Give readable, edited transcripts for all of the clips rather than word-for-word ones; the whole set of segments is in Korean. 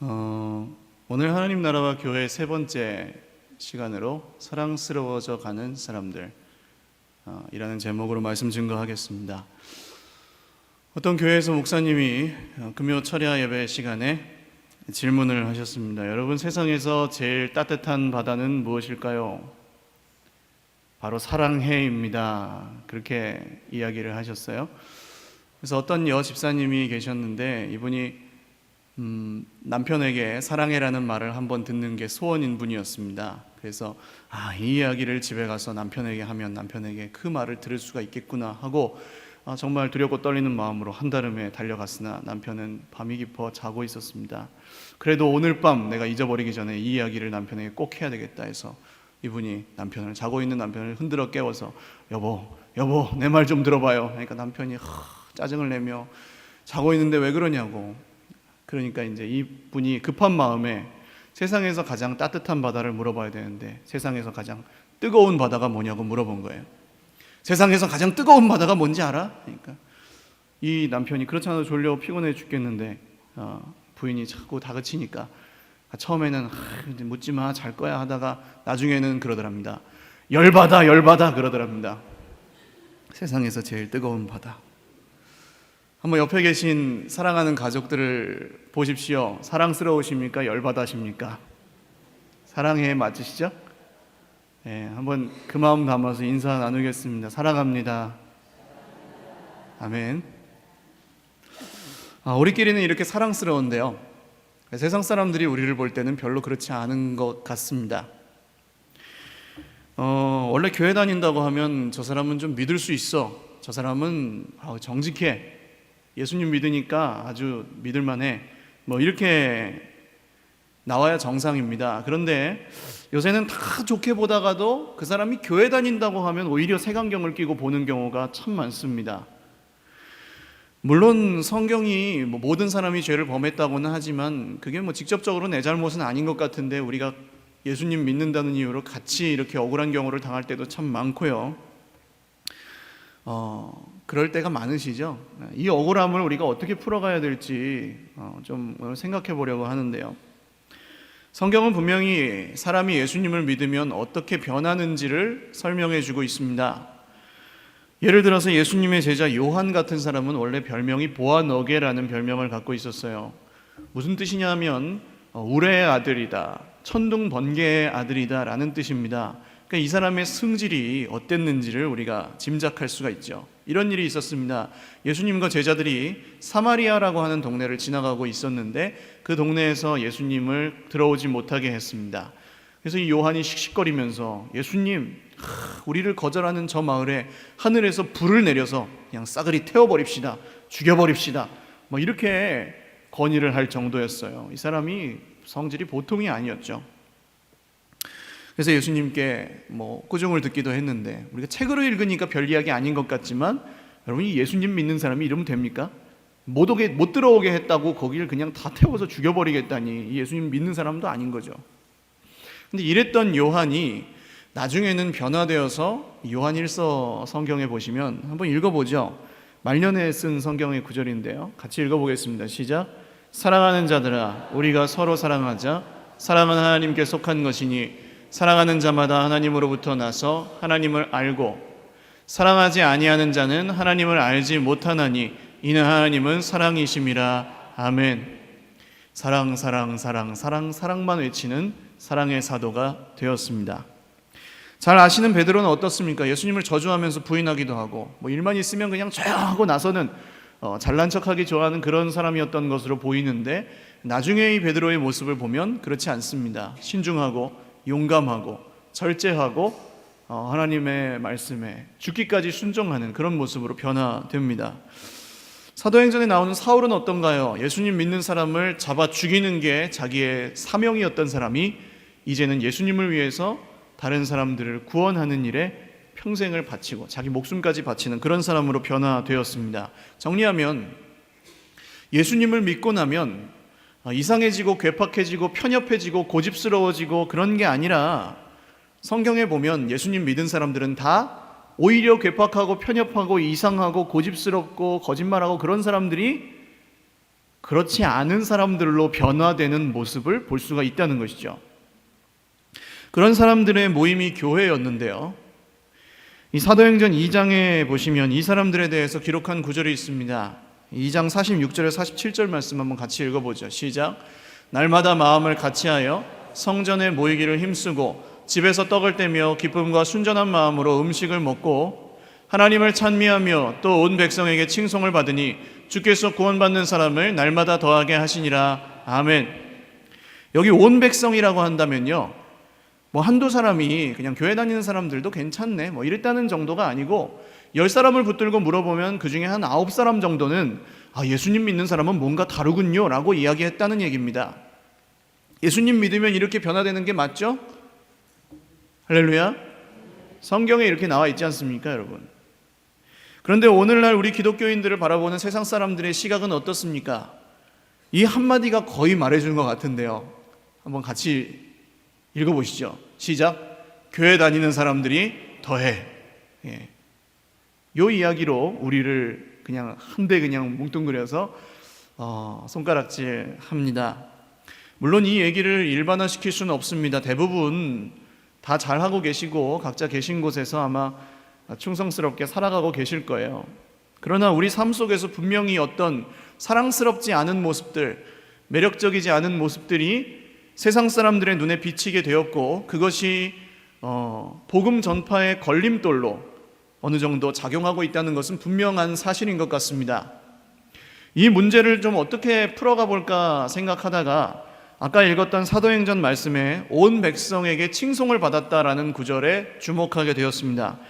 오늘 하나님 나라와 교회 세 번째 시간으로 사랑스러워져 가는 사람들 이라는 제목으로 말씀 증거하겠습니다. 어떤 교회에서 목사님이 금요 철야 예배 시간에 질문을 하셨습니다. 여러분, 세상에서 제일 따뜻한 바다는 무엇일까요? 바로 사랑해입니다. 그렇게 이야기를 하셨어요. 그래서 어떤 집사님이 계셨는데 이분이 남편에게 사랑해라는 말을 한번 듣는 게 소원인 분이었습니다. 그래서 이 이야기를 집에 가서 남편에게 하면 남편에게 그 말을 들을 수가 있겠구나 하고 정말 두렵고 떨리는 마음으로 한달음에 달려갔으나 남편은 밤이 깊어 자고 있었습니다. 그래도 오늘 밤 내가 잊어버리기 전에 이 이야기를 남편에게 꼭 해야 되겠다 해서 이분이 자고 있는 남편을 흔들어 깨워서 여보 내 말 좀 들어봐요. 그러니까 남편이 짜증을 내며 자고 있는데 왜 그러냐고. 그러니까 이제 이분이 급한 마음에 세상에서 가장 따뜻한 바다를 물어봐야 되는데 세상에서 가장 뜨거운 바다가 뭐냐고 물어본 거예요. 세상에서 가장 뜨거운 바다가 뭔지 알아? 그러니까 이 남편이 그렇잖아, 졸려 피곤해 죽겠는데 부인이 자꾸 다그치니까 처음에는 묻지 마, 잘 거야 하다가 나중에는 그러더랍니다. 열받아 그러더랍니다. 세상에서 제일 뜨거운 바다. 한번 옆에 계신 사랑하는 가족들을 보십시오. 사랑스러우십니까? 열받으십니까? 사랑해 맞으시죠? 네, 한번 그 마음 담아서 인사 나누겠습니다. 사랑합니다. 아멘. 우리끼리는 이렇게 사랑스러운데요, 세상 사람들이 우리를 볼 때는 별로 그렇지 않은 것 같습니다. 원래 교회 다닌다고 하면 저 사람은 좀 믿을 수 있어, 저 사람은 정직해, 예수님 믿으니까 아주 믿을만해, 이렇게 나와야 정상입니다. 그런데 요새는 다 좋게 보다가도 그 사람이 교회 다닌다고 하면 오히려 색안경을 끼고 보는 경우가 참 많습니다. 물론 성경이 모든 사람이 죄를 범했다고는 하지만 그게 직접적으로 내 잘못은 아닌 것 같은데 우리가 예수님 믿는다는 이유로 같이 이렇게 억울한 경우를 당할 때도 참 많고요. 그럴 때가 많으시죠. 이 억울함을 우리가 어떻게 풀어가야 될지 좀 생각해 보려고 하는데요. 성경은 분명히 사람이 예수님을 믿으면 어떻게 변하는지를 설명해 주고 있습니다. 예를 들어서 예수님의 제자 요한 같은 사람은 원래 별명이 보아너게라는 별명을 갖고 있었어요. 무슨 뜻이냐면 우레의 아들이다, 천둥 번개의 아들이다 라는 뜻입니다. 그러니까 이 사람의 승질이 어땠는지를 우리가 짐작할 수가 있죠. 이런 일이 있었습니다. 예수님과 제자들이 사마리아라고 하는 동네를 지나가고 있었는데 그 동네에서 예수님을 들어오지 못하게 했습니다. 그래서 이 요한이 씩씩거리면서 예수님, 우리를 거절하는 저 마을에 하늘에서 불을 내려서 그냥 싸그리 태워버립시다, 죽여버립시다, 이렇게 건의를 할 정도였어요. 이 사람이 성질이 보통이 아니었죠. 그래서 예수님께 꾸중을 듣기도 했는데, 우리가 책으로 읽으니까 별 이야기 아닌 것 같지만 여러분이 예수님 믿는 사람이 이러면 됩니까? 못 들어오게 했다고 거기를 그냥 다 태워서 죽여버리겠다니 예수님 믿는 사람도 아닌 거죠. 근데 이랬던 요한이 나중에는 변화되어서 요한일서 성경에 보시면 한번 읽어보죠. 말년에 쓴 성경의 구절인데요, 같이 읽어보겠습니다. 시작. 사랑하는 자들아, 우리가 서로 사랑하자. 사랑은 하나님께 속한 것이니 사랑하는 자마다 하나님으로부터 나서 하나님을 알고, 사랑하지 아니하는 자는 하나님을 알지 못하나니 이는 하나님은 사랑이심이라. 아멘. 사랑만 외치는 사랑의 사도가 되었습니다. 잘 아시는 베드로는 어떻습니까? 예수님을 저주하면서 부인하기도 하고 일만 있으면 그냥 조용하고 나서는 잘난 척하기 좋아하는 그런 사람이었던 것으로 보이는데, 나중에 이 베드로의 모습을 보면 그렇지 않습니다. 신중하고 용감하고 절제하고 하나님의 말씀에 죽기까지 순종하는 그런 모습으로 변화됩니다. 사도행전에 나오는 사울은 어떤가요? 예수님 믿는 사람을 잡아 죽이는 게 자기의 사명이었던 사람이 이제는 예수님을 위해서 다른 사람들을 구원하는 일에 평생을 바치고 자기 목숨까지 바치는 그런 사람으로 변화되었습니다. 정리하면 예수님을 믿고 나면 이상해지고 괴팍해지고 편협해지고 고집스러워지고 그런 게 아니라, 성경에 보면 예수님 믿은 사람들은 다 오히려 괴팍하고 편협하고 이상하고 고집스럽고 거짓말하고 그런 사람들이 그렇지 않은 사람들로 변화되는 모습을 볼 수가 있다는 것이죠. 그런 사람들의 모임이 교회였는데요. 이 사도행전 2장에 보시면 이 사람들에 대해서 기록한 구절이 있습니다. 2장 46절에 47절 말씀 한번 같이 읽어보죠. 시작. 날마다 마음을 같이하여 성전에 모이기를 힘쓰고 집에서 떡을 떼며 기쁨과 순전한 마음으로 음식을 먹고 하나님을 찬미하며 또 온 백성에게 칭송을 받으니 주께서 구원받는 사람을 날마다 더하게 하시니라. 아멘. 여기 온 백성이라고 한다면요, 뭐 한두 사람이 그냥 교회 다니는 사람들도 괜찮네 뭐 이랬다는 정도가 아니고 10사람을 붙들고 물어보면 그 중에 한 9사람 정도는 예수님 믿는 사람은 뭔가 다르군요 라고 이야기했다는 얘기입니다. 예수님 믿으면 이렇게 변화되는 게 맞죠? 할렐루야. 성경에 이렇게 나와 있지 않습니까, 여러분? 그런데 오늘날 우리 기독교인들을 바라보는 세상 사람들의 시각은 어떻습니까? 이 한마디가 거의 말해주는 것 같은데요. 한번 같이 읽어보시죠. 시작. 교회 다니는 사람들이 더해. 요 이야기로 우리를 그냥 한데 그냥 뭉뚱그려서 손가락질 합니다. 물론 이 얘기를 일반화시킬 수는 없습니다. 대부분 다 잘하고 계시고 각자 계신 곳에서 아마 충성스럽게 살아가고 계실 거예요. 그러나 우리 삶 속에서 분명히 어떤 사랑스럽지 않은 모습들, 매력적이지 않은 모습들이 세상 사람들의 눈에 비치게 되었고 그것이 복음 전파의 걸림돌로 어느 정도 작용하고 있다는 것은 분명한 사실인 것 같습니다. 이 문제를 좀 어떻게 풀어가 볼까 생각하다가 아까 읽었던 사도행전 말씀에 온 백성에게 칭송을 받았다라는 구절에 주목하게 되었습니다.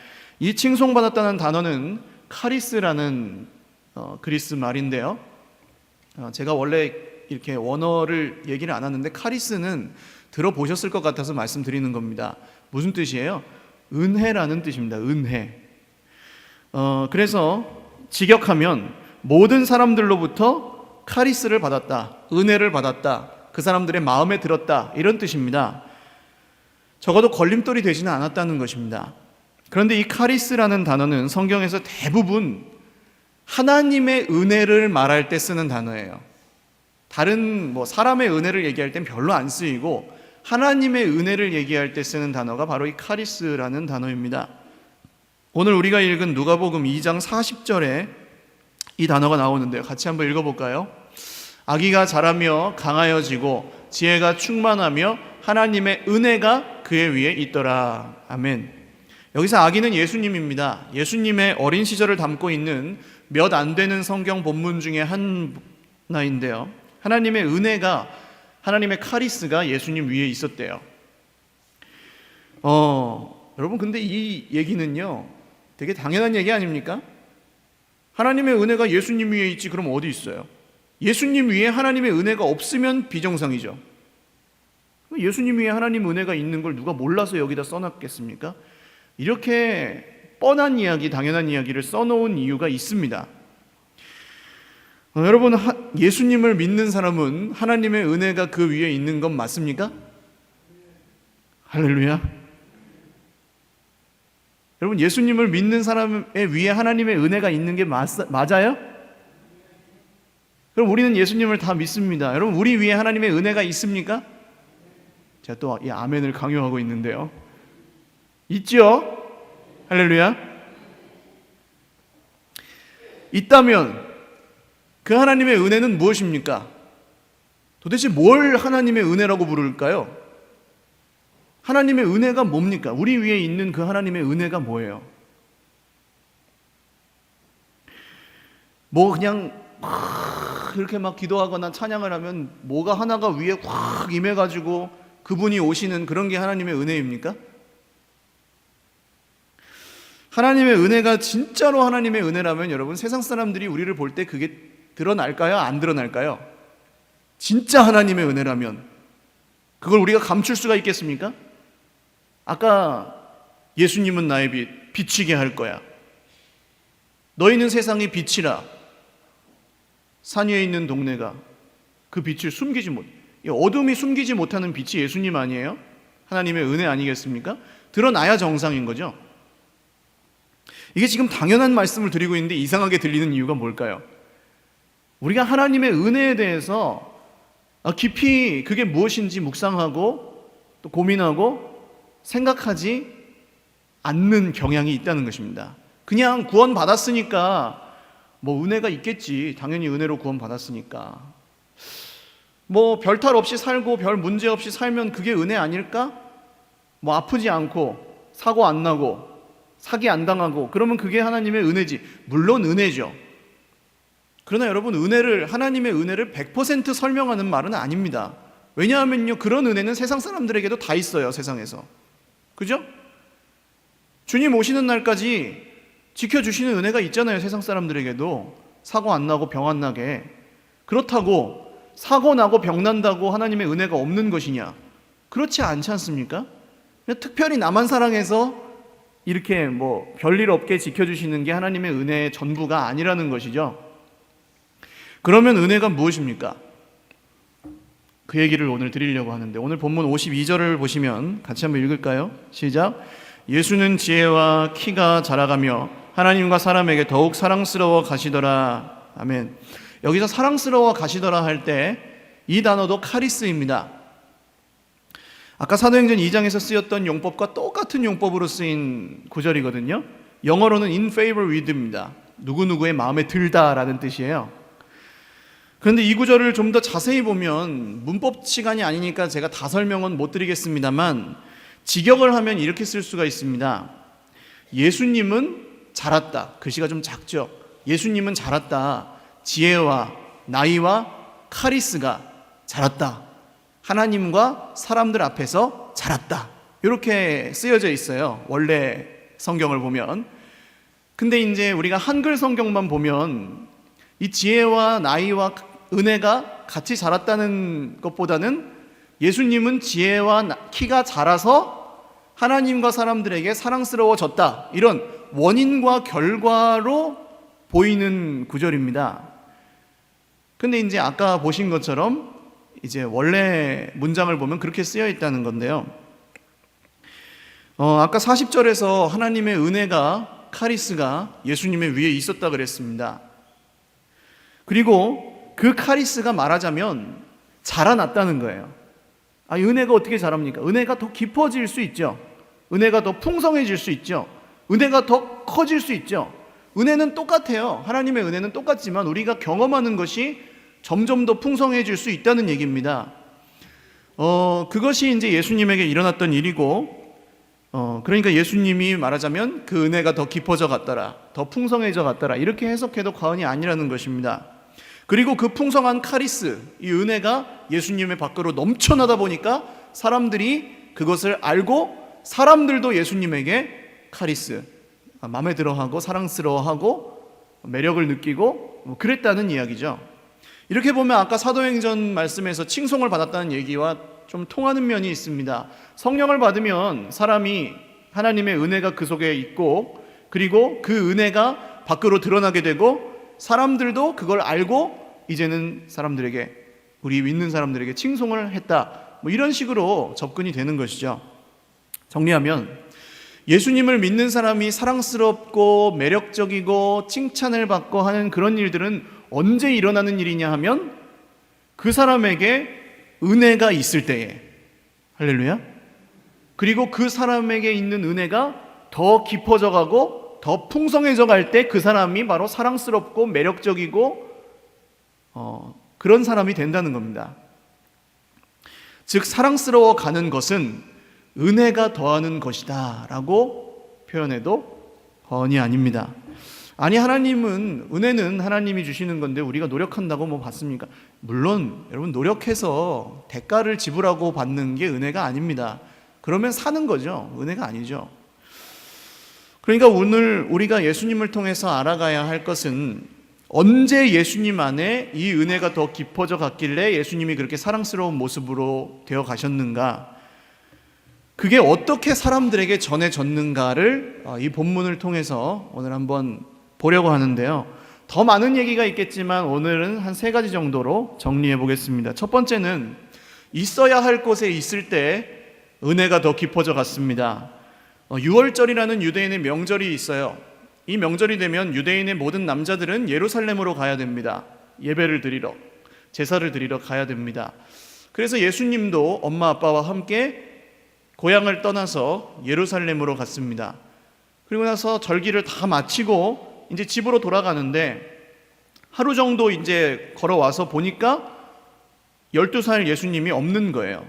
이 칭송받았다는 단어는 카리스라는 그리스 말인데요. 제가 원래 이렇게 원어를 얘기를 안 하는데 카리스는 들어보셨을 것 같아서 말씀드리는 겁니다. 무슨 뜻이에요? 은혜라는 뜻입니다. 은혜. 그래서 직역하면 모든 사람들로부터 카리스를 받았다, 은혜를 받았다, 그 사람들의 마음에 들었다, 이런 뜻입니다. 적어도 걸림돌이 되지는 않았다는 것입니다. 그런데 이 카리스라는 단어는 성경에서 대부분 하나님의 은혜를 말할 때 쓰는 단어예요. 다른 사람의 은혜를 얘기할 땐 별로 안 쓰이고 하나님의 은혜를 얘기할 때 쓰는 단어가 바로 이 카리스라는 단어입니다. 오늘 우리가 읽은 누가복음 2장 40절에 이 단어가 나오는데요. 같이 한번 읽어볼까요? 아기가 자라며 강하여지고 지혜가 충만하며 하나님의 은혜가 그의 위에 있더라. 아멘. 여기서 아기는 예수님입니다. 예수님의 어린 시절을 담고 있는 몇 안 되는 성경 본문 중에 하나인데요. 하나님의 은혜가, 하나님의 카리스가 예수님 위에 있었대요. 여러분, 근데 이 얘기는요, 되게 당연한 얘기 아닙니까? 하나님의 은혜가 예수님 위에 있지, 그럼 어디 있어요? 예수님 위에 하나님의 은혜가 없으면 비정상이죠. 예수님 위에 하나님 은혜가 있는 걸 누가 몰라서 여기다 써놨겠습니까? 이렇게 뻔한 이야기, 당연한 이야기를 써놓은 이유가 있습니다. 여러분, 예수님을 믿는 사람은 하나님의 은혜가 그 위에 있는 건 맞습니까? 할렐루야. 여러분, 예수님을 믿는 사람의 위에 하나님의 은혜가 있는 게 맞아요? 그럼 우리는 예수님을 다 믿습니다. 여러분, 우리 위에 하나님의 은혜가 있습니까? 제가 또 이 아멘을 강요하고 있는데요. 있죠? 할렐루야. 있다면 그 하나님의 은혜는 무엇입니까? 도대체 뭘 하나님의 은혜라고 부를까요? 하나님의 은혜가 뭡니까? 우리 위에 있는 그 하나님의 은혜가 뭐예요? 그냥 이렇게 막 기도하거나 찬양을 하면 뭐가 하나가 위에 확 임해가지고 그분이 오시는 그런 게 하나님의 은혜입니까? 하나님의 은혜가 진짜로 하나님의 은혜라면 여러분, 세상 사람들이 우리를 볼 때 그게 드러날까요? 안 드러날까요? 진짜 하나님의 은혜라면 그걸 우리가 감출 수가 있겠습니까? 아까 예수님은 나의 빛, 비치게 할 거야. 너희는 세상의 빛이라. 산 위에 있는 동네가 그 빛을 숨기지 못. 어둠이 숨기지 못하는 빛이 예수님 아니에요? 하나님의 은혜 아니겠습니까? 드러나야 정상인 거죠. 이게 지금 당연한 말씀을 드리고 있는데 이상하게 들리는 이유가 뭘까요? 우리가 하나님의 은혜에 대해서 깊이 그게 무엇인지 묵상하고 또 고민하고 생각하지 않는 경향이 있다는 것입니다. 그냥 구원받았으니까 뭐 은혜가 있겠지. 당연히 은혜로 구원받았으니까. 뭐 별탈 없이 살고 별 문제 없이 살면 그게 은혜 아닐까? 뭐 아프지 않고 사고 안 나고 사기 안 당하고 그러면 그게 하나님의 은혜지. 물론 은혜죠. 그러나 여러분, 하나님의 은혜를 100% 설명하는 말은 아닙니다. 왜냐하면요, 그런 은혜는 세상 사람들에게도 다 있어요. 세상에서. 그죠? 주님 오시는 날까지 지켜주시는 은혜가 있잖아요. 세상 사람들에게도. 사고 안 나고 병 안 나게. 그렇다고 사고 나고 병 난다고 하나님의 은혜가 없는 것이냐? 그렇지 않지 않습니까? 그냥 특별히 나만 사랑해서 이렇게 뭐 별일 없게 지켜주시는 게 하나님의 은혜의 전부가 아니라는 것이죠. 그러면 은혜가 무엇입니까? 그 얘기를 오늘 드리려고 하는데, 오늘 본문 52절을 보시면 같이 한번 읽을까요? 시작. 예수는 지혜와 키가 자라가며 하나님과 사람에게 더욱 사랑스러워 가시더라. 아멘. 여기서 사랑스러워 가시더라 할 때 이 단어도 카리스입니다. 아까 사도행전 2장에서 쓰였던 용법과 똑같은 용법으로 쓰인 구절이거든요. 영어로는 in favor with입니다. 누구누구의 마음에 들다라는 뜻이에요. 그런데 이 구절을 좀 더 자세히 보면, 문법 시간이 아니니까 제가 다 설명은 못 드리겠습니다만 직역을 하면 이렇게 쓸 수가 있습니다. 예수님은 자랐다. 글씨가 좀 작죠. 예수님은 자랐다. 지혜와 나이와 카리스가 자랐다. 하나님과 사람들 앞에서 자랐다. 이렇게 쓰여져 있어요. 원래 성경을 보면. 근데 이제 우리가 한글 성경만 보면 이 지혜와 나이와 은혜가 같이 자랐다는 것보다는 예수님은 지혜와 키가 자라서 하나님과 사람들에게 사랑스러워졌다. 이런 원인과 결과로 보이는 구절입니다. 근데 이제 아까 보신 것처럼 이제 원래 문장을 보면 그렇게 쓰여 있다는 건데요. 아까 40절에서 하나님의 은혜가, 카리스가 예수님의 위에 있었다 그랬습니다. 그리고 그 카리스가 말하자면 자라났다는 거예요. 은혜가 어떻게 자랍니까? 은혜가 더 깊어질 수 있죠. 은혜가 더 풍성해질 수 있죠. 은혜가 더 커질 수 있죠. 은혜는 똑같아요. 하나님의 은혜는 똑같지만 우리가 경험하는 것이 점점 더 풍성해질 수 있다는 얘기입니다. 그것이 이제 예수님에게 일어났던 일이고, 그러니까 예수님이 말하자면 그 은혜가 더 깊어져 갔더라, 더 풍성해져 갔더라, 이렇게 해석해도 과언이 아니라는 것입니다. 그리고 그 풍성한 카리스, 이 은혜가 예수님의 밖으로 넘쳐나다 보니까 사람들이 그것을 알고 사람들도 예수님에게 카리스, 마음에 들어하고 사랑스러워하고 매력을 느끼고 그랬다는 이야기죠. 이렇게 보면 아까 사도행전 말씀에서 칭송을 받았다는 얘기와 좀 통하는 면이 있습니다. 성령을 받으면 사람이 하나님의 은혜가 그 속에 있고, 그리고 그 은혜가 밖으로 드러나게 되고 사람들도 그걸 알고 이제는 사람들에게, 우리 믿는 사람들에게 칭송을 했다, 뭐 이런 식으로 접근이 되는 것이죠. 정리하면 예수님을 믿는 사람이 사랑스럽고 매력적이고 칭찬을 받고 하는 그런 일들은 언제 일어나는 일이냐 하면 그 사람에게 은혜가 있을 때에, 할렐루야. 그리고 그 사람에게 있는 은혜가 더 깊어져 가고 더 풍성해져 갈 때 그 사람이 바로 사랑스럽고 매력적이고 그런 사람이 된다는 겁니다. 즉 사랑스러워 가는 것은 은혜가 더하는 것이다 라고 표현해도 과언이 아닙니다. 아니, 은혜는 하나님이 주시는 건데 우리가 노력한다고 뭐 받습니까? 물론 여러분, 노력해서 대가를 지불하고 받는 게 은혜가 아닙니다. 그러면 사는 거죠. 은혜가 아니죠. 그러니까 오늘 우리가 예수님을 통해서 알아가야 할 것은 언제 예수님 안에 이 은혜가 더 깊어져 갔길래 예수님이 그렇게 사랑스러운 모습으로 되어 가셨는가, 그게 어떻게 사람들에게 전해졌는가를 이 본문을 통해서 오늘 한번 보려고 하는데요. 더 많은 얘기가 있겠지만 오늘은 한 3가지 정도로 정리해 보겠습니다. 첫 번째는 있어야 할 곳에 있을 때 은혜가 더 깊어져 갔습니다. 유월절이라는 유대인의 명절이 있어요. 이 명절이 되면 유대인의 모든 남자들은 예루살렘으로 가야 됩니다. 예배를 드리러, 제사를 드리러 가야 됩니다. 그래서 예수님도 엄마 아빠와 함께 고향을 떠나서 예루살렘으로 갔습니다. 그리고 나서 절기를 다 마치고 이제 집으로 돌아가는데 하루 정도 이제 걸어와서 보니까 12살 예수님이 없는 거예요.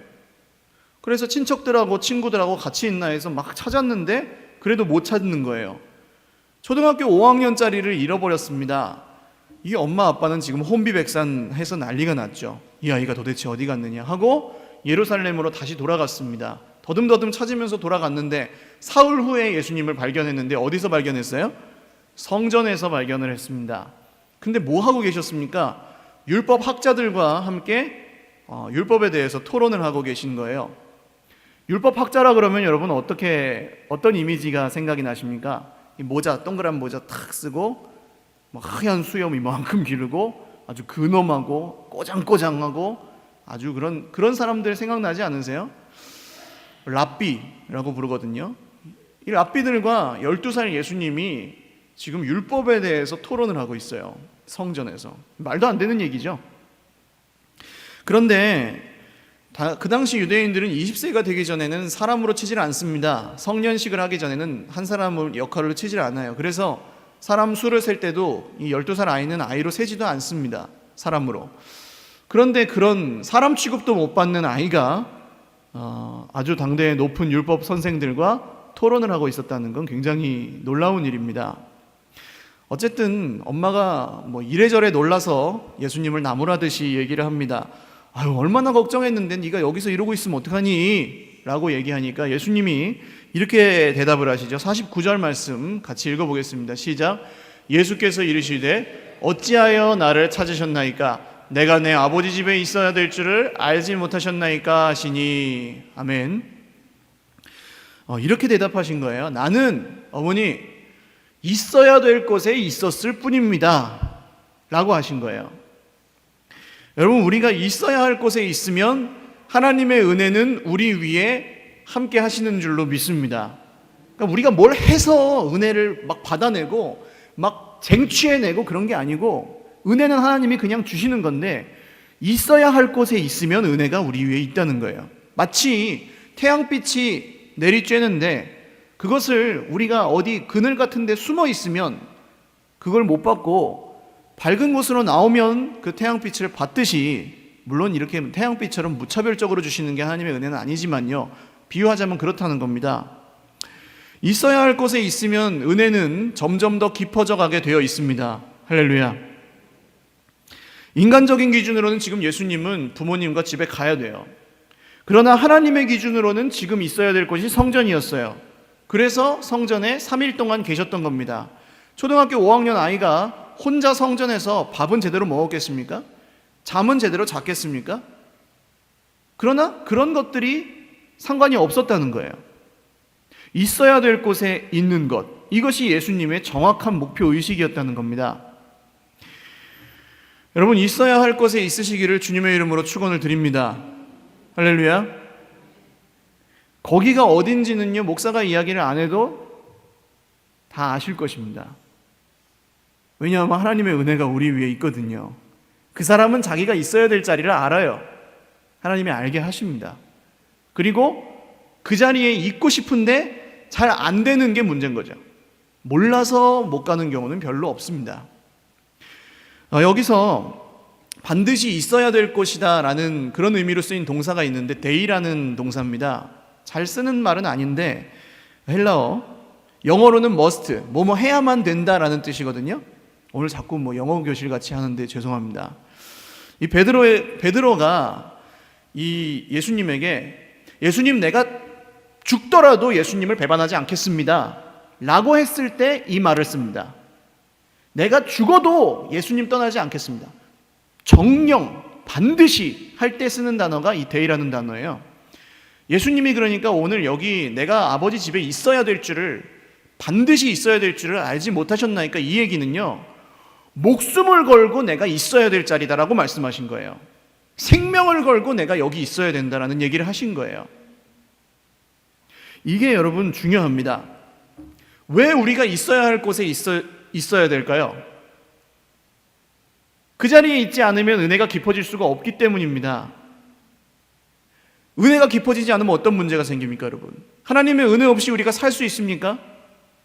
그래서 친척들하고 친구들하고 같이 있나 해서 막 찾았는데 그래도 못 찾는 거예요. 초등학교 5학년짜리를 잃어버렸습니다. 이 엄마 아빠는 지금 혼비백산해서 난리가 났죠. 이 아이가 도대체 어디 갔느냐 하고 예루살렘으로 다시 돌아갔습니다. 더듬더듬 찾으면서 돌아갔는데 사흘 후에 예수님을 발견했는데 어디서 발견했어요? 성전에서 발견을 했습니다. 근데 뭐 하고 계셨습니까? 율법 학자들과 함께 율법에 대해서 토론을 하고 계신 거예요. 율법 학자라 그러면 여러분 어떤 이미지가 생각이 나십니까? 이 모자, 동그란 모자 탁 쓰고 하얀 수염 이만큼 기르고 아주 근엄하고 꼬장꼬장하고 아주 그런 사람들 생각나지 않으세요? 랍비라고 부르거든요. 이 랍비들과 12살 예수님이 지금 율법에 대해서 토론을 하고 있어요. 성전에서. 말도 안 되는 얘기죠. 그런데 그 당시 유대인들은 20세가 되기 전에는 사람으로 치질 않습니다. 성년식을 하기 전에는 한 사람을 역할로 치질 않아요. 그래서 사람 수를 셀 때도 이 12살 아이는 아이로 세지도 않습니다. 사람으로. 그런데 그런 사람 취급도 못 받는 아이가 아주 당대의 높은 율법 선생들과 토론을 하고 있었다는 건 굉장히 놀라운 일입니다. 어쨌든 엄마가 이래저래 놀라서 예수님을 나무라듯이 얘기를 합니다. 아유, 얼마나 걱정했는데 네가 여기서 이러고 있으면 어떡하니? 라고 얘기하니까 예수님이 이렇게 대답을 하시죠. 49절 말씀 같이 읽어보겠습니다. 시작. 예수께서 이르시되 어찌하여 나를 찾으셨나이까? 내가 내 아버지 집에 있어야 될 줄을 알지 못하셨나이까 하시니. 아멘. 이렇게 대답하신 거예요. 나는 어머니 있어야 될 곳에 있었을 뿐입니다 라고 하신 거예요. 여러분, 우리가 있어야 할 곳에 있으면 하나님의 은혜는 우리 위에 함께 하시는 줄로 믿습니다. 그러니까 우리가 뭘 해서 은혜를 막 받아내고 막 쟁취해내고 그런 게 아니고 은혜는 하나님이 그냥 주시는 건데 있어야 할 곳에 있으면 은혜가 우리 위에 있다는 거예요. 마치 태양빛이 내리쬐는데 그것을 우리가 어디 그늘 같은 데 숨어 있으면 그걸 못 받고 밝은 곳으로 나오면 그 태양빛을 받듯이, 물론 이렇게 태양빛처럼 무차별적으로 주시는 게 하나님의 은혜는 아니지만요, 비유하자면 그렇다는 겁니다. 있어야 할 곳에 있으면 은혜는 점점 더 깊어져 가게 되어 있습니다. 할렐루야. 인간적인 기준으로는 지금 예수님은 부모님과 집에 가야 돼요. 그러나 하나님의 기준으로는 지금 있어야 될 곳이 성전이었어요. 그래서 성전에 3일 동안 계셨던 겁니다. 초등학교 5학년 아이가 혼자 성전에서 밥은 제대로 먹었겠습니까? 잠은 제대로 잤겠습니까? 그러나 그런 것들이 상관이 없었다는 거예요. 있어야 될 곳에 있는 것, 이것이 예수님의 정확한 목표의식이었다는 겁니다. 여러분, 있어야 할 곳에 있으시기를 주님의 이름으로 축원을 드립니다. 할렐루야. 거기가 어딘지는요, 목사가 이야기를 안 해도 다 아실 것입니다. 왜냐하면 하나님의 은혜가 우리 위에 있거든요. 그 사람은 자기가 있어야 될 자리를 알아요. 하나님이 알게 하십니다. 그리고 그 자리에 있고 싶은데 잘 안 되는 게 문제인 거죠. 몰라서 못 가는 경우는 별로 없습니다. 여기서 반드시 있어야 될 곳이다 라는 그런 의미로 쓰인 동사가 있는데 데이라는 동사입니다. 잘 쓰는 말은 아닌데 헬라어, 영어로는 must, 뭐뭐 해야만 된다라는 뜻이거든요. 오늘 자꾸 영어 교실 같이 하는데 죄송합니다. 이 베드로가 이 예수님에게 예수님, 내가 죽더라도 예수님을 배반하지 않겠습니다 라고 했을 때 이 말을 씁니다. 내가 죽어도 예수님 떠나지 않겠습니다. 정령 반드시 할 때 쓰는 단어가 이 데이라는 단어예요. 예수님이 그러니까 오늘 여기 내가 아버지 집에 있어야 될 줄을, 반드시 있어야 될 줄을 알지 못하셨나이까, 이 얘기는요, 목숨을 걸고 내가 있어야 될 자리다라고 말씀하신 거예요. 생명을 걸고 내가 여기 있어야 된다라는 얘기를 하신 거예요. 이게 여러분 중요합니다. 왜 우리가 있어야 할 곳에 있어야 될까요? 그 자리에 있지 않으면 은혜가 깊어질 수가 없기 때문입니다. 은혜가 깊어지지 않으면 어떤 문제가 생깁니까, 여러분? 하나님의 은혜 없이 우리가 살 수 있습니까?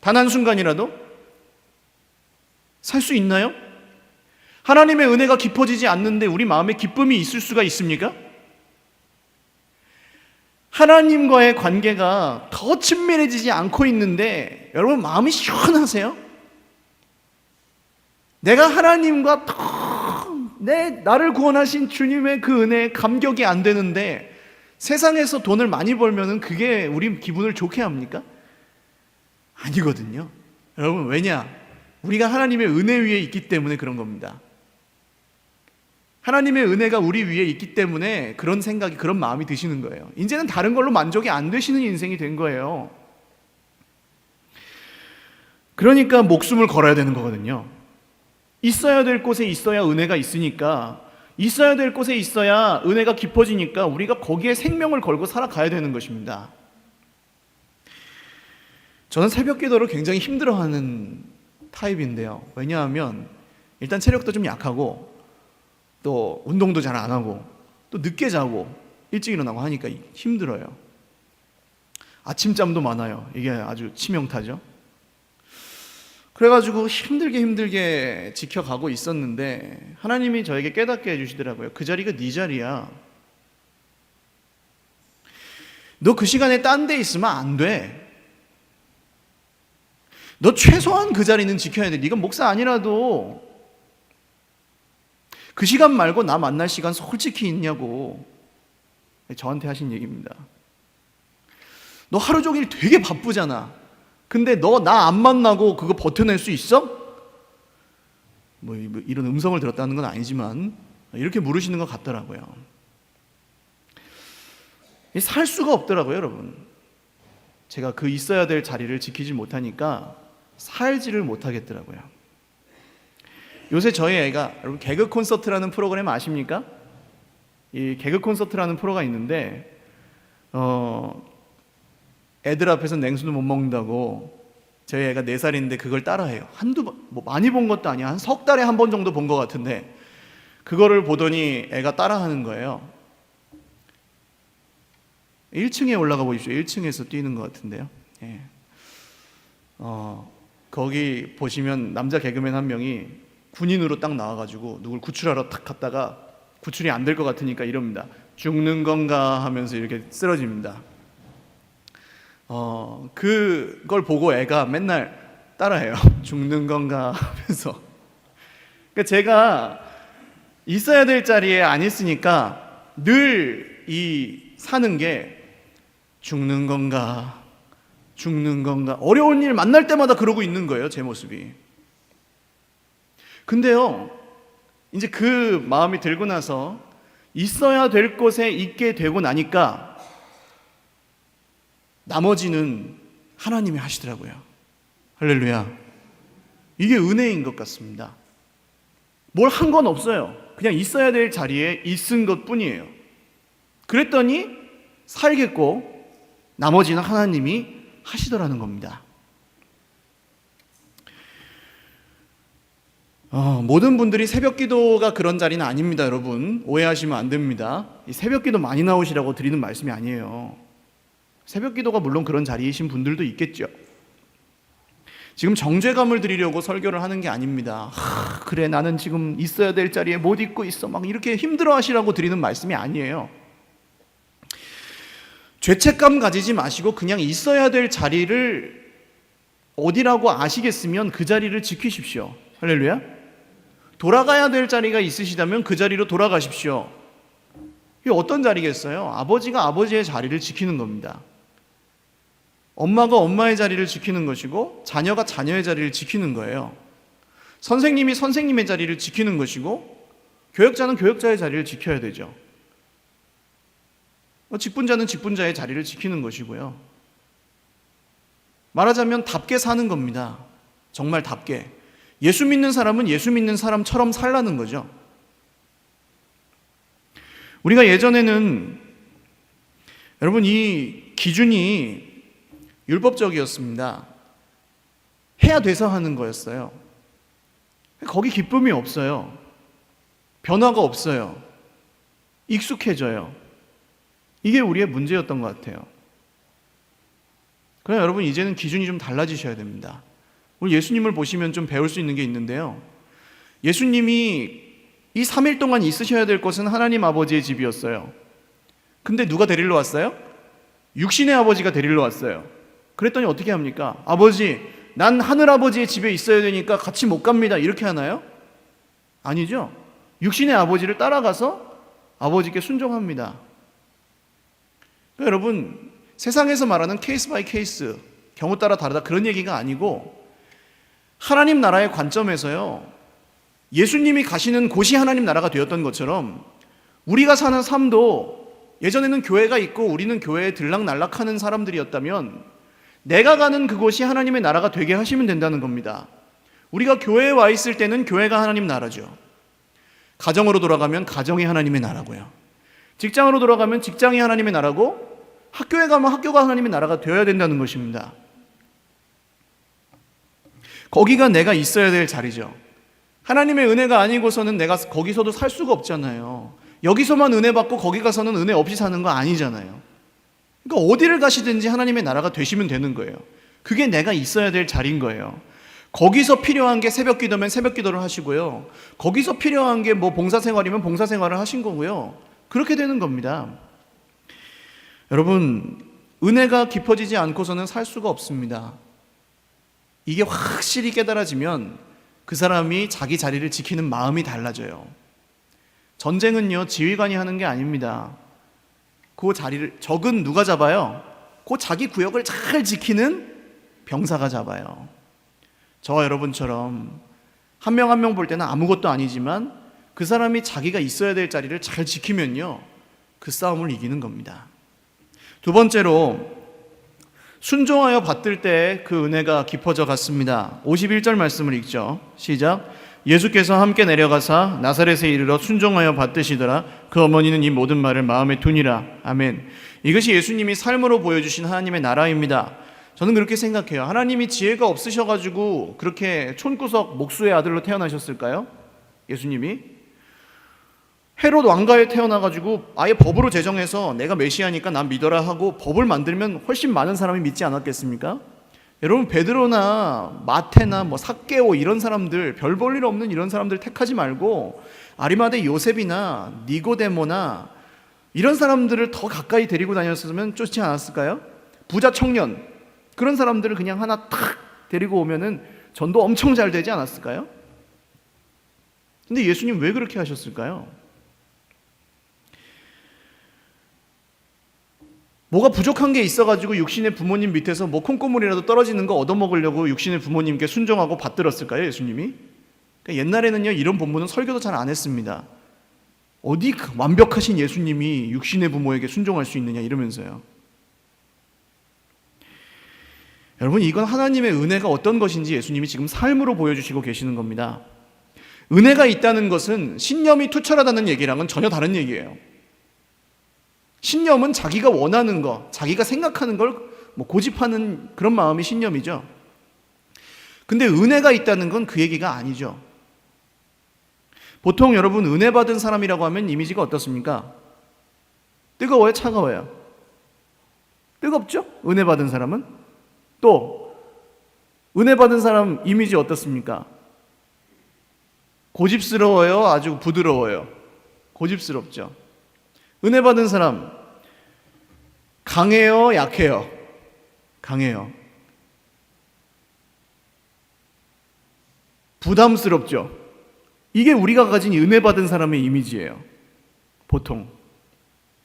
단 한순간이라도? 살 수 있나요? 하나님의 은혜가 깊어지지 않는데 우리 마음에 기쁨이 있을 수가 있습니까? 하나님과의 관계가 더 친밀해지지 않고 있는데 여러분 마음이 시원하세요? 내가 하나님과 나를 구원하신 주님의 그 은혜에 감격이 안 되는데 세상에서 돈을 많이 벌면은 그게 우리 기분을 좋게 합니까? 아니거든요. 여러분, 왜냐? 우리가 하나님의 은혜 위에 있기 때문에 그런 겁니다. 하나님의 은혜가 우리 위에 있기 때문에 그런 생각이, 그런 마음이 드시는 거예요. 이제는 다른 걸로 만족이 안 되시는 인생이 된 거예요. 그러니까 목숨을 걸어야 되는 거거든요. 있어야 될 곳에 있어야 은혜가 있으니까, 있어야 될 곳에 있어야 은혜가 깊어지니까 우리가 거기에 생명을 걸고 살아가야 되는 것입니다. 저는 새벽 기도를 굉장히 힘들어하는 타입인데요. 왜냐하면 일단 체력도 좀 약하고 또 운동도 잘 안 하고 또 늦게 자고 일찍 일어나고 하니까 힘들어요. 아침잠도 많아요. 이게 아주 치명타죠. 그래가지고 힘들게 지켜가고 있었는데 하나님이 저에게 깨닫게 해주시더라고요. 그 자리가 네 자리야. 너 그 시간에 딴 데 있으면 안 돼. 너 최소한 그 자리는 지켜야 돼. 네가 목사 아니라도 그 시간 말고 나 만날 시간 솔직히 있냐고 저한테 하신 얘기입니다. 너 하루 종일 되게 바쁘잖아. 근데 너 나 안 만나고 그거 버텨낼 수 있어? 뭐 이런 음성을 들었다는 건 아니지만 이렇게 물으시는 것 같더라고요. 살 수가 없더라고요, 여러분. 제가 그 있어야 될 자리를 지키지 못하니까 살지를 못하겠더라고요. 요새 저희 애가, 여러분, 개그 콘서트라는 프로그램 아십니까? 이 개그 콘서트라는 프로가 있는데 애들 앞에서 냉수도 못 먹는다고 저희 애가 4살인데 그걸 따라해요. 한두 번, 뭐 많이 본 것도 아니야. 한 석 달에 한 번 정도 본 것 같은데 그거를 보더니 애가 따라하는 거예요. 1층에 올라가 보십시오. 1층에서 뛰는 것 같은데요. 예. 거기 보시면 남자 개그맨 한 명이 군인으로 딱 나와가지고 누굴 구출하러 탁 갔다가 구출이 안 될 것 같으니까 이럽니다. 죽는 건가 하면서 이렇게 쓰러집니다. 그걸 보고 애가 맨날 따라해요. 죽는 건가 하면서. 그러니까 제가 있어야 될 자리에 안 있으니까 늘 이 사는 게 죽는 건가, 죽는 건가. 어려운 일 만날 때마다 그러고 있는 거예요, 제 모습이. 근데요, 이제 그 마음이 들고 나서 있어야 될 곳에 있게 되고 나니까 나머지는 하나님이 하시더라고요. 할렐루야. 이게 은혜인 것 같습니다. 뭘 한 건 없어요. 그냥 있어야 될 자리에 있은 것 뿐이에요. 그랬더니 살겠고 나머지는 하나님이 하시더라는 겁니다. 모든 분들이 새벽 기도가 그런 자리는 아닙니다, 여러분. 오해하시면 안 됩니다. 이 새벽 기도 많이 나오시라고 드리는 말씀이 아니에요. 새벽 기도가 물론 그런 자리이신 분들도 있겠죠. 지금 정죄감을 드리려고 설교를 하는 게 아닙니다. 그래, 나는 지금 있어야 될 자리에 못 있고 있어. 막 이렇게 힘들어 하시라고 드리는 말씀이 아니에요. 죄책감 가지지 마시고 그냥 있어야 될 자리를 어디라고 아시겠으면 그 자리를 지키십시오. 할렐루야. 돌아가야 될 자리가 있으시다면 그 자리로 돌아가십시오. 이게 어떤 자리겠어요? 아버지가 아버지의 자리를 지키는 겁니다. 엄마가 엄마의 자리를 지키는 것이고 자녀가 자녀의 자리를 지키는 거예요. 선생님이 선생님의 자리를 지키는 것이고 교역자는 교역자의 자리를 지켜야 되죠. 직분자는 직분자의 자리를 지키는 것이고요. 말하자면 답게 사는 겁니다. 정말 답게. 예수 믿는 사람은 예수 믿는 사람처럼 살라는 거죠. 우리가 예전에는 여러분 이 기준이 율법적이었습니다. 해야 돼서 하는 거였어요. 거기 기쁨이 없어요. 변화가 없어요. 익숙해져요. 이게 우리의 문제였던 것 같아요. 그러나 여러분, 이제는 기준이 좀 달라지셔야 됩니다. 우리 예수님을 보시면 좀 배울 수 있는 게 있는데요. 예수님이 이 3일 동안 있으셔야 될 곳은 하나님 아버지의 집이었어요. 근데 누가 데리러 왔어요? 육신의 아버지가 데리러 왔어요. 그랬더니 어떻게 합니까? 아버지, 난 하늘아버지의 집에 있어야 되니까 같이 못 갑니다. 이렇게 하나요? 아니죠. 육신의 아버지를 따라가서 아버지께 순종합니다. 그러니까 여러분, 세상에서 말하는 케이스 바이 케이스, 경우 따라 다르다, 그런 얘기가 아니고 하나님 나라의 관점에서요, 예수님이 가시는 곳이 하나님 나라가 되었던 것처럼 우리가 사는 삶도 예전에는 교회가 있고 우리는 교회에 들락날락하는 사람들이었다면 내가 가는 그곳이 하나님의 나라가 되게 하시면 된다는 겁니다. 우리가 교회에 와 있을 때는 교회가 하나님 나라죠. 가정으로 돌아가면 가정이 하나님의 나라고요. 직장으로 돌아가면 직장이 하나님의 나라고, 학교에 가면 학교가 하나님의 나라가 되어야 된다는 것입니다. 거기가 내가 있어야 될 자리죠. 하나님의 은혜가 아니고서는 내가 거기서도 살 수가 없잖아요. 여기서만 은혜 받고 거기 가서는 은혜 없이 사는 거 아니잖아요. 그러니까 어디를 가시든지 하나님의 나라가 되시면 되는 거예요. 그게 내가 있어야 될 자리인 거예요. 거기서 필요한 게 새벽 기도면 새벽 기도를 하시고요. 거기서 필요한 게 뭐 봉사생활이면 봉사생활을 하신 거고요. 그렇게 되는 겁니다. 여러분, 은혜가 깊어지지 않고서는 살 수가 없습니다. 이게 확실히 깨달아지면 그 사람이 자기 자리를 지키는 마음이 달라져요. 전쟁은요, 지휘관이 하는 게 아닙니다. 그 자리를, 적은 누가 잡아요? 그 자기 구역을 잘 지키는 병사가 잡아요. 저와 여러분처럼 한 명 한 명 볼 때는 아무것도 아니지만 그 사람이 자기가 있어야 될 자리를 잘 지키면요, 그 싸움을 이기는 겁니다. 두 번째로, 순종하여 받들 때 그 은혜가 깊어져 갔습니다. 51절 말씀을 읽죠. 시작. 예수께서 함께 내려가사 나사렛에 이르러 순종하여 받드시더라. 그 어머니는 이 모든 말을 마음에 두니라. 아멘. 이것이 예수님이 삶으로 보여주신 하나님의 나라입니다. 저는 그렇게 생각해요. 하나님이 지혜가 없으셔가지고 그렇게 촌구석 목수의 아들로 태어나셨을까요? 예수님이 헤롯 왕가에 태어나가지고 아예 법으로 제정해서 내가 메시아니까 난 믿어라 하고 법을 만들면 훨씬 많은 사람이 믿지 않았겠습니까? 여러분, 베드로나 마태나 뭐 삭개오 이런 사람들, 별 볼 일 없는 이런 사람들 택하지 말고 아리마대 요셉이나 니고데모나 이런 사람들을 더 가까이 데리고 다녔으면 좋지 않았을까요? 부자 청년, 그런 사람들을 그냥 하나 탁 데리고 오면은 전도 엄청 잘 되지 않았을까요? 근데 예수님 왜 그렇게 하셨을까요? 뭐가 부족한 게 있어가지고 육신의 부모님 밑에서 뭐 콩고물이라도 떨어지는 거 얻어먹으려고 육신의 부모님께 순종하고 받들었을까요, 예수님이? 그러니까 옛날에는요, 이런 본문은 설교도 잘 안 했습니다. 어디 완벽하신 예수님이 육신의 부모에게 순종할 수 있느냐 이러면서요. 여러분, 이건 하나님의 은혜가 어떤 것인지 예수님이 지금 삶으로 보여주시고 계시는 겁니다. 은혜가 있다는 것은 신념이 투철하다는 얘기랑은 전혀 다른 얘기예요. 신념은 자기가 원하는 거, 자기가 생각하는 걸 뭐 고집하는 그런 마음이 신념이죠. 근데 은혜가 있다는 건 그 얘기가 아니죠. 보통 여러분, 은혜 받은 사람이라고 하면 이미지가 어떻습니까? 뜨거워요? 차가워요? 뜨겁죠? 은혜 받은 사람은? 또 은혜 받은 사람 이미지 어떻습니까? 고집스러워요? 아주 부드러워요? 고집스럽죠. 은혜 받은 사람 강해요? 약해요? 강해요. 부담스럽죠. 이게 우리가 가진 은혜 받은 사람의 이미지예요, 보통.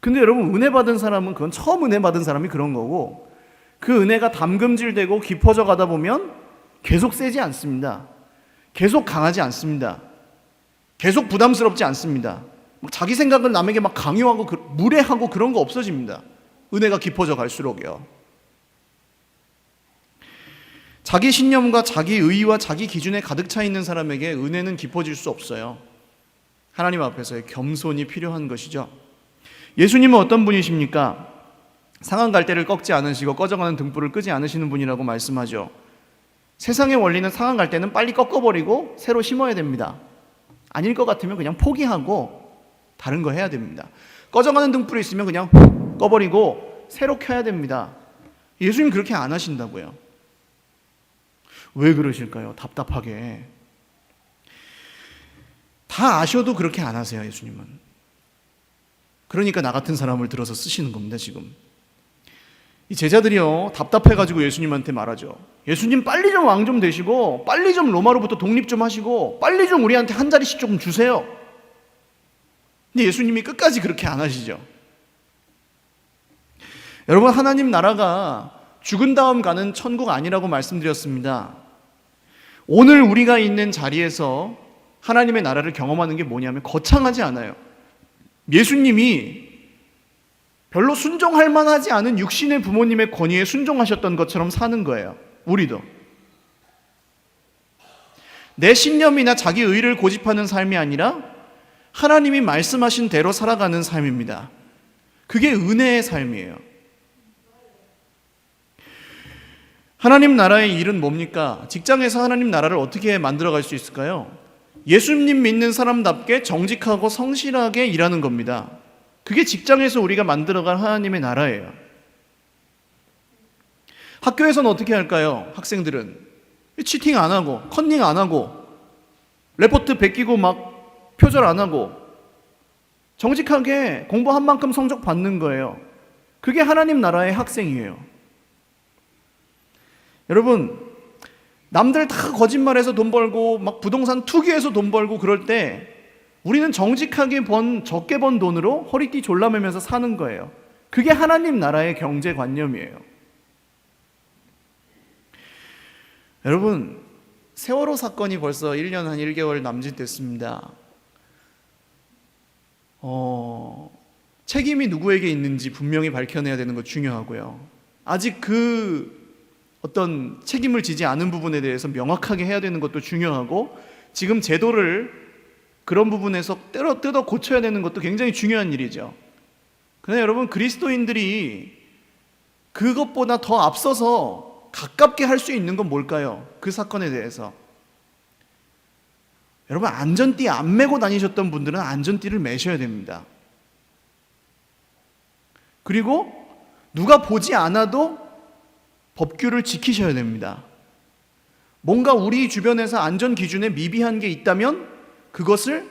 근데 여러분, 은혜 받은 사람은 그건 처음 은혜 받은 사람이 그런 거고, 그 은혜가 담금질되고 깊어져 가다 보면 계속 세지 않습니다. 계속 강하지 않습니다. 계속 부담스럽지 않습니다. 자기 생각을 남에게 막 강요하고 무례하고 그런 거 없어집니다. 은혜가 깊어져 갈수록요. 자기 신념과 자기 의의와 자기 기준에 가득 차 있는 사람에게 은혜는 깊어질 수 없어요. 하나님 앞에서의 겸손이 필요한 것이죠. 예수님은 어떤 분이십니까? 상한 갈대를 꺾지 않으시고 꺼져가는 등불을 끄지 않으시는 분이라고 말씀하죠. 세상의 원리는 상한 갈대는 빨리 꺾어버리고 새로 심어야 됩니다. 아닐 것 같으면 그냥 포기하고 다른 거 해야 됩니다. 꺼져가는 등불이 있으면 그냥 꺼버리고 새로 켜야 됩니다. 예수님 그렇게 안 하신다고요. 왜 그러실까요? 답답하게. 다 아셔도 그렇게 안 하세요, 예수님은. 그러니까 나 같은 사람을 들어서 쓰시는 겁니다, 지금. 이 제자들이요, 답답해가지고 예수님한테 말하죠. 예수님 빨리 좀 왕 좀 되시고, 빨리 좀 로마로부터 독립 좀 하시고, 빨리 좀 우리한테 한 자리씩 조금 주세요. 근데 예수님이 끝까지 그렇게 안 하시죠. 여러분, 하나님 나라가 죽은 다음 가는 천국 아니라고 말씀드렸습니다. 오늘 우리가 있는 자리에서 하나님의 나라를 경험하는 게 뭐냐면 거창하지 않아요. 예수님이 별로 순종할 만하지 않은 육신의 부모님의 권위에 순종하셨던 것처럼 사는 거예요. 우리도. 내 신념이나 자기 의를 고집하는 삶이 아니라 하나님이 말씀하신 대로 살아가는 삶입니다. 그게 은혜의 삶이에요. 하나님 나라의 일은 뭡니까? 직장에서 하나님 나라를 어떻게 만들어갈 수 있을까요? 예수님 믿는 사람답게 정직하고 성실하게 일하는 겁니다. 그게 직장에서 우리가 만들어갈 하나님의 나라예요. 학교에서는 어떻게 할까요? 학생들은 치팅 안 하고 컨닝 안 하고 레포트 베끼고 막 표절 안 하고 정직하게 공부한 만큼 성적 받는 거예요. 그게 하나님 나라의 학생이에요. 여러분, 남들 다 거짓말해서 돈 벌고 막 부동산 투기해서 돈 벌고 그럴 때 우리는 정직하게 적게 번 돈으로 허리띠 졸라매면서 사는 거예요. 그게 하나님 나라의 경제관념이에요. 여러분, 세월호 사건이 벌써 1년 한 1개월 남짓됐습니다. 책임이 누구에게 있는지 분명히 밝혀내야 되는 거 중요하고요. 아직 그 어떤 책임을 지지 않은 부분에 대해서 명확하게 해야 되는 것도 중요하고, 지금 제도를 그런 부분에서 뜯어 고쳐야 되는 것도 굉장히 중요한 일이죠. 그런데 여러분, 그리스도인들이 그것보다 더 앞서서 가깝게 할 수 있는 건 뭘까요? 그 사건에 대해서. 여러분, 안전띠 안 매고 다니셨던 분들은 안전띠를 매셔야 됩니다. 그리고 누가 보지 않아도 법규를 지키셔야 됩니다. 뭔가 우리 주변에서 안전 기준에 미비한 게 있다면 그것을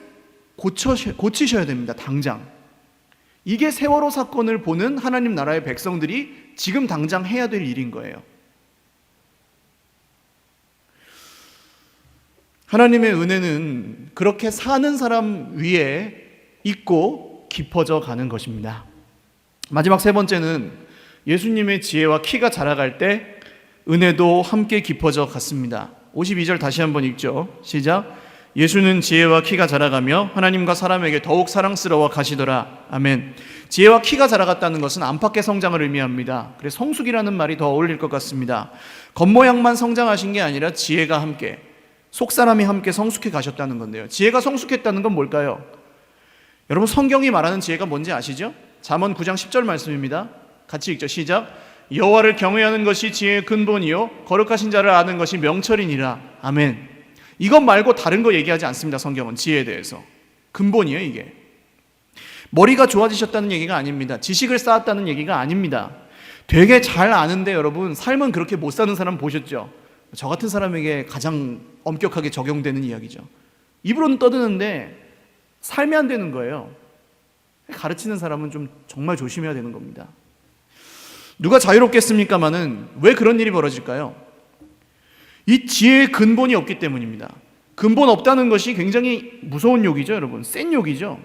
고치셔야 됩니다. 당장. 이게 세월호 사건을 보는 하나님 나라의 백성들이 지금 당장 해야 될 일인 거예요. 하나님의 은혜는 그렇게 사는 사람 위에 있고 깊어져 가는 것입니다. 마지막 세 번째는 예수님의 지혜와 키가 자라갈 때 은혜도 함께 깊어져 갔습니다. 52절 다시 한번 읽죠. 시작. 예수는 지혜와 키가 자라가며 하나님과 사람에게 더욱 사랑스러워 가시더라. 아멘. 지혜와 키가 자라갔다는 것은 안팎의 성장을 의미합니다. 그래서 성숙이라는 말이 더 어울릴 것 같습니다. 겉모양만 성장하신 게 아니라 지혜가 함께, 속사람이 함께 성숙해 가셨다는 건데요. 지혜가 성숙했다는 건 뭘까요? 여러분, 성경이 말하는 지혜가 뭔지 아시죠? 잠언 9장 10절 말씀입니다. 같이 읽죠. 시작. 여호와를 경외하는 것이 지혜의 근본이요 거룩하신 자를 아는 것이 명철이니라. 아멘. 이것 말고 다른 거 얘기하지 않습니다. 성경은 지혜에 대해서. 근본이에요, 이게. 머리가 좋아지셨다는 얘기가 아닙니다. 지식을 쌓았다는 얘기가 아닙니다. 되게 잘 아는데 여러분, 삶은 그렇게 못 사는 사람 보셨죠? 저 같은 사람에게 가장 엄격하게 적용되는 이야기죠. 입으로는 떠드는데 삶이 안 되는 거예요. 가르치는 사람은 좀 정말 조심해야 되는 겁니다. 누가 자유롭겠습니까마는 왜 그런 일이 벌어질까요? 이 지혜의 근본이 없기 때문입니다. 근본 없다는 것이 굉장히 무서운 욕이죠, 여러분. 센 욕이죠.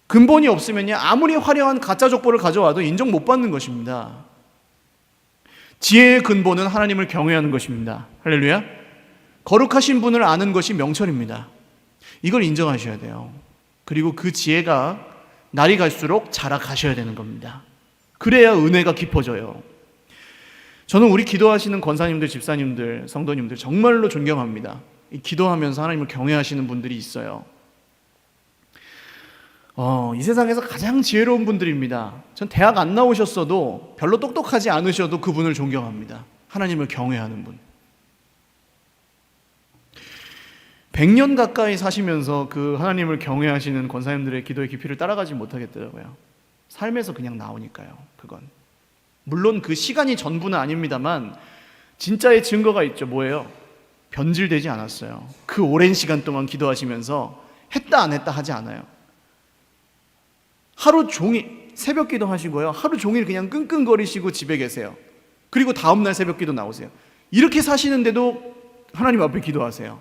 근본이 없으면요, 아무리 화려한 가짜 족보를 가져와도 인정 못 받는 것입니다. 지혜의 근본은 하나님을 경외하는 것입니다. 할렐루야. 거룩하신 분을 아는 것이 명철입니다. 이걸 인정하셔야 돼요. 그리고 그 지혜가 날이 갈수록 자라가셔야 되는 겁니다. 그래야 은혜가 깊어져요. 저는 우리 기도하시는 권사님들, 집사님들, 성도님들 정말로 존경합니다. 기도하면서 하나님을 경외하시는 분들이 있어요. 이 세상에서 가장 지혜로운 분들입니다. 전 대학 안 나오셨어도, 별로 똑똑하지 않으셔도 그분을 존경합니다. 하나님을 경외하는 분. 100년 가까이 사시면서 그 하나님을 경외하시는 권사님들의 기도의 깊이를 따라가지 못하겠더라고요. 삶에서 그냥 나오니까요. 그건 물론 그 시간이 전부는 아닙니다만 진짜의 증거가 있죠. 뭐예요? 변질되지 않았어요. 그 오랜 시간 동안 기도하시면서 했다 안 했다 하지 않아요. 하루 종일 새벽 기도 하시고요, 하루 종일 그냥 끙끙거리시고 집에 계세요. 그리고 다음날 새벽 기도 나오세요. 이렇게 사시는데도 하나님 앞에 기도하세요.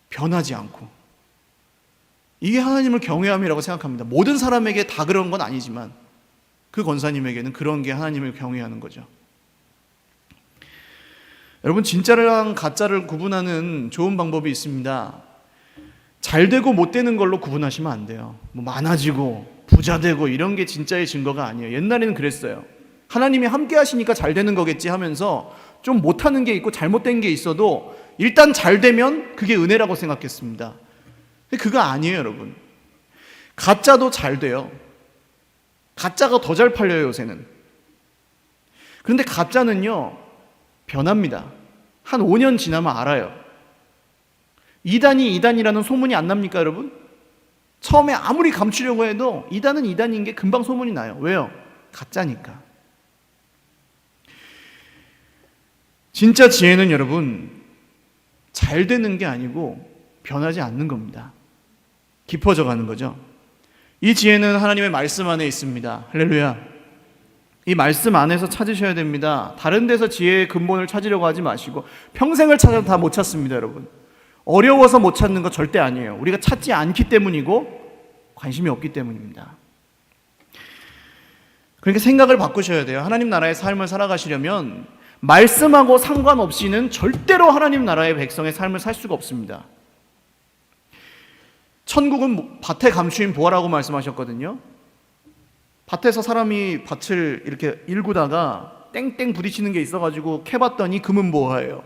변하지 않고. 이게 하나님을 경외함이라고 생각합니다. 모든 사람에게 다 그런 건 아니지만 그 권사님에게는 그런 게 하나님을 경외하는 거죠. 여러분, 진짜랑 가짜를 구분하는 좋은 방법이 있습니다. 잘 되고 못 되는 걸로 구분하시면 안 돼요. 뭐 많아지고 부자 되고 이런 게 진짜의 증거가 아니에요. 옛날에는 그랬어요. 하나님이 함께 하시니까 잘 되는 거겠지 하면서 좀 못하는 게 있고 잘못된 게 있어도 일단 잘 되면 그게 은혜라고 생각했습니다. 근데 그거 아니에요, 여러분. 가짜도 잘 돼요. 가짜가 더 잘 팔려요, 요새는. 그런데 가짜는요, 변합니다. 한 5년 지나면 알아요. 이단이 이단이라는 소문이 안 납니까, 여러분? 처음에 아무리 감추려고 해도 이단은 이단인 게 금방 소문이 나요. 왜요? 가짜니까. 진짜 지혜는 여러분, 잘 되는 게 아니고 변하지 않는 겁니다. 깊어져 가는 거죠. 이 지혜는 하나님의 말씀 안에 있습니다. 할렐루야. 이 말씀 안에서 찾으셔야 됩니다. 다른 데서 지혜의 근본을 찾으려고 하지 마시고, 평생을 찾아도 다 못 찾습니다, 여러분. 어려워서 못 찾는 거 절대 아니에요. 우리가 찾지 않기 때문이고 관심이 없기 때문입니다. 그러니까 생각을 바꾸셔야 돼요. 하나님 나라의 삶을 살아가시려면 말씀하고 상관없이는 절대로 하나님 나라의 백성의 삶을 살 수가 없습니다. 천국은 밭에 감추인 보화라고 말씀하셨거든요. 밭에서 사람이 밭을 이렇게 일구다가 땡땡 부딪히는 게 있어가지고 캐봤더니 금은 보화예요.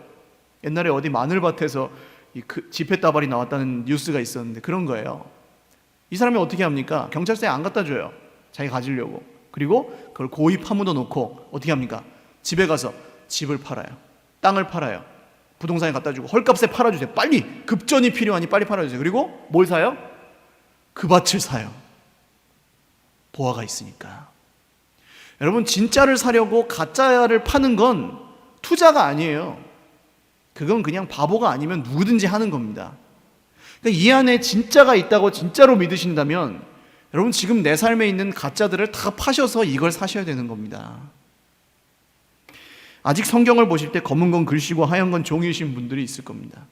옛날에 어디 마늘밭에서 지폐다발이 나왔다는 뉴스가 있었는데 그런 거예요. 이 사람이 어떻게 합니까? 경찰서에 안 갖다 줘요. 자기 가지려고. 그리고 그걸 고이 파묻어 놓고 어떻게 합니까? 집에 가서 집을 팔아요. 땅을 팔아요. 부동산에 갖다 주고 헐값에 팔아주세요. 빨리! 급전이 필요하니 빨리 팔아주세요. 그리고 뭘 사요? 그 밭을 사요. 보화가 있으니까. 여러분, 진짜를 사려고 가짜를 파는 건 투자가 아니에요. 그건 그냥 바보가 아니면 누구든지 하는 겁니다. 그러니까 이 안에 진짜가 있다고 진짜로 믿으신다면 여러분, 지금 내 삶에 있는 가짜들을 다 파셔서 이걸 사셔야 되는 겁니다. 아직 성경을 보실 때 검은 건 글씨고 하얀 건 종이신 분들이 있을 겁니다.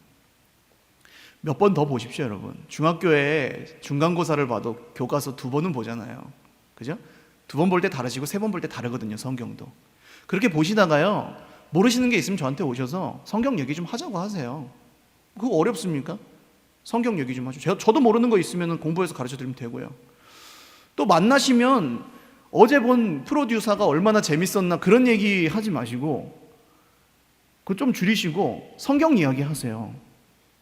몇 번 더 보십시오, 여러분. 중학교에 중간고사를 봐도 교과서 2번은 보잖아요. 그죠? 2번 볼 때 다르시고 3번 볼 때 다르거든요, 성경도. 그렇게 보시다가요, 모르시는 게 있으면 저한테 오셔서 성경 얘기 좀 하자고 하세요. 그거 어렵습니까? 성경 얘기 좀 하죠. 저도 모르는 거 있으면 공부해서 가르쳐 드리면 되고요. 또 만나시면 어제 본 프로듀서가 얼마나 재밌었나 그런 얘기 하지 마시고 그거 좀 줄이시고 성경 이야기 하세요.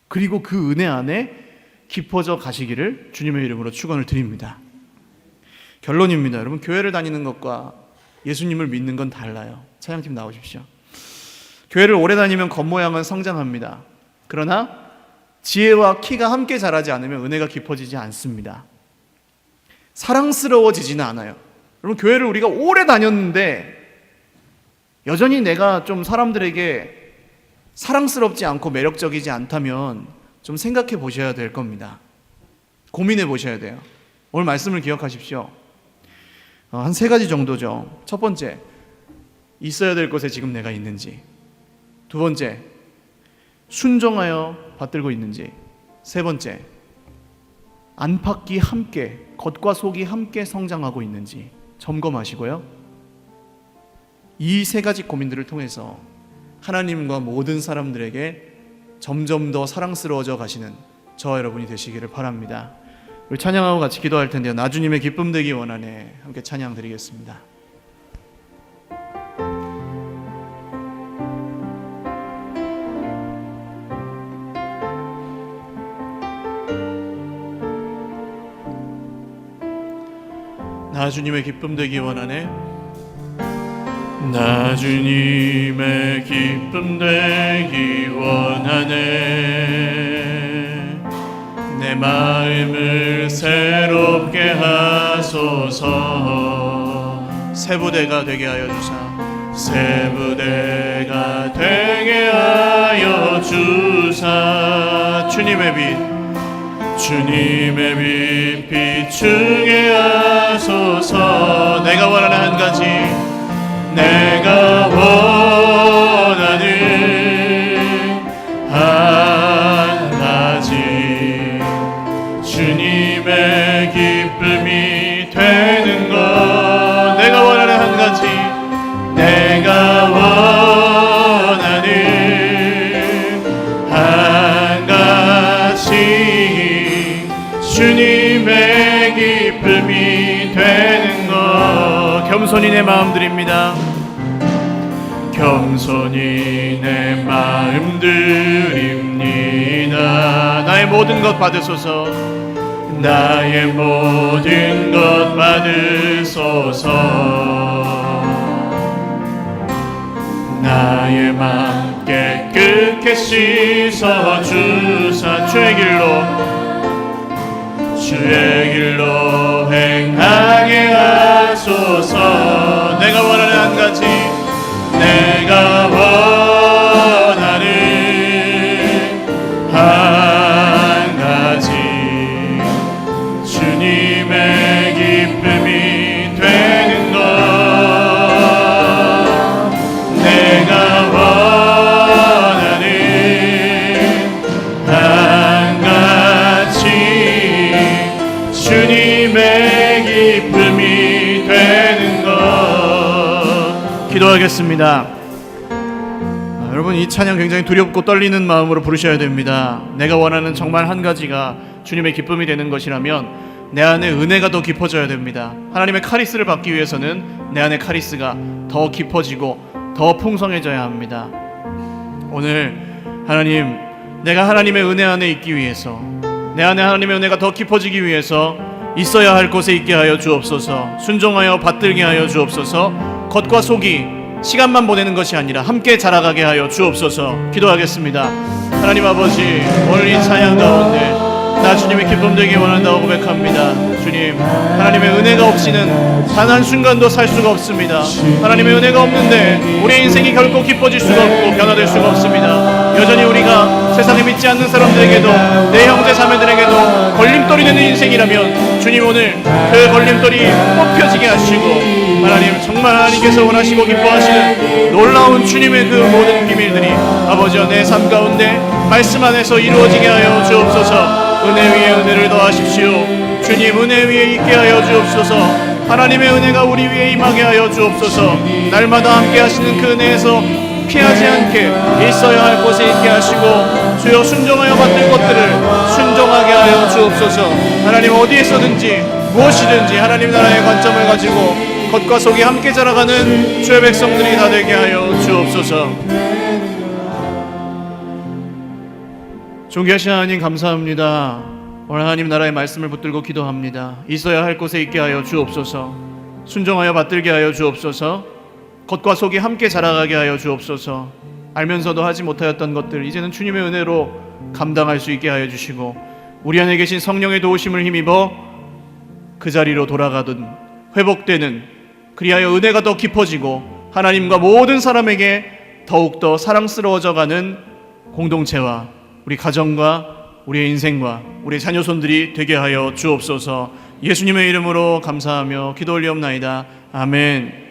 그리고 그 은혜 안에 깊어져 가시기를 주님의 이름으로 축원을 드립니다. 결론입니다. 여러분, 교회를 다니는 것과 예수님을 믿는 건 달라요. 차장팀 나오십시오. 교회를 오래 다니면 겉모양은 성장합니다. 그러나 지혜와 키가 함께 자라지 않으면 은혜가 깊어지지 않습니다. 사랑스러워지지는 않아요. 여러분, 교회를 우리가 오래 다녔는데 여전히 내가 좀 사람들에게 사랑스럽지 않고 매력적이지 않다면 좀 생각해 보셔야 될 겁니다. 고민해 보셔야 돼요. 오늘 말씀을 기억하십시오. 한 3가지 정도죠. 첫 번째, 있어야 될 곳에 지금 내가 있는지. 두 번째, 순종하여 받들고 있는지. 세 번째, 안팎이 함께, 겉과 속이 함께 성장하고 있는지 점검하시고요. 이 3가지 고민들을 통해서 하나님과 모든 사람들에게 점점 더 사랑스러워져 가시는 저와 여러분이 되시기를 바랍니다. 우리 찬양하고 같이 기도할 텐데요. 나 주님의 기쁨 되기 원하네. 함께 찬양 드리겠습니다. 나 주님의 기쁨 되기 원하네. 나 주님의 기쁨 되기 원하네. 내 마음을 새롭게 하소서. 새 부대가 되게 하여 주사, 새 부대가 되게 하여 주사. 주님의 빛, 주님의 빛 비추게 하소서. 내가 원하는 한 가지, 내가 원하는 한 가지, 주님의 기쁨이 되는 것. 내가 원하는 한 가지, 내가 원하는 한 가지, 주님의 기쁨이 되는 것. 겸손히 내 마음 드립니다. 겸손히 내 마음 드립니다. 나의 모든 것 받으소서. 나의 모든 것 받으소서. 나의 맘 깨끗게 씻어 주사. 주의 길로 행하게 하소서. 내가 원하는 한 가지, 내가 원하는 한 가지, 주님의 기쁨이 되는 것. 내가 원하는 한 가지, 주님의 기쁨이 되는 것. 기도하겠습니다. 여러분, 이 찬양 굉장히 두렵고 떨리는 마음으로 부르셔야 됩니다. 내가 원하는 정말 한 가지가 주님의 기쁨이 되는 것이라면 내 안에 은혜가 더 깊어져야 됩니다. 하나님의 카리스를 받기 위해서는 내 안에 카리스가 더 깊어지고 더 풍성해져야 합니다. 오늘 하나님, 내가 하나님의 은혜 안에 있기 위해서, 내 안에 하나님의 은혜가 더 깊어지기 위해서 있어야 할 곳에 있게 하여 주옵소서. 순종하여 받들게 하여 주옵소서. 겉과 속이 시간만 보내는 것이 아니라 함께 자라가게 하여 주옵소서. 기도하겠습니다. 하나님 아버지, 오늘 이 찬양 가운데 나 주님의 기쁨 되기 원한다고 고백합니다. 주님, 하나님의 은혜가 없이는 단 한순간도 살 수가 없습니다. 하나님의 은혜가 없는데 우리의 인생이 결코 기뻐질 수가 없고 변화될 수가 없습니다. 여전히 우리가 세상에 믿지 않는 사람들에게도, 내 형제 자매들에게도 걸림돌이 되는 인생이라면 주님, 오늘 그 걸림돌이 뽑혀지게 하시고, 하나님, 정말 하나님께서 원하시고 기뻐하시는 놀라운 주님의 그 모든 비밀들이 아버지여 내 삶 가운데 말씀 안에서 이루어지게 하여 주옵소서. 은혜 위에 은혜를 더하십시오. 주님, 은혜 위에 있게 하여 주옵소서. 하나님의 은혜가 우리 위에 임하게 하여 주옵소서. 날마다 함께 하시는 그 은혜에서 피하지 않게 있어야 할 곳에 있게 하시고, 주여 순종하여 받을 것들을 순종하게 하여 주옵소서. 하나님, 어디에서든지 무엇이든지 하나님 나라의 관점을 가지고 겉과 속이 함께 자라가는 주의 백성들이 다 되게 하여 주옵소서. 존귀하신 하나님, 감사합니다. 오늘 하나님 나라의 말씀을 붙들고 기도합니다. 있어야 할 곳에 있게 하여 주옵소서. 순종하여 받들게 하여 주옵소서. 겉과 속이 함께 자라가게 하여 주옵소서. 알면서도 하지 못하였던 것들 이제는 주님의 은혜로 감당할 수 있게 하여 주시고, 우리 안에 계신 성령의 도우심을 힘입어 그 자리로 돌아가든 회복되는, 그리하여 은혜가 더 깊어지고 하나님과 모든 사람에게 더욱더 사랑스러워져가는 공동체와 우리 가정과 우리의 인생과 우리의 자녀손들이 되게 하여 주옵소서. 예수님의 이름으로 감사하며 기도 올리옵나이다. 아멘.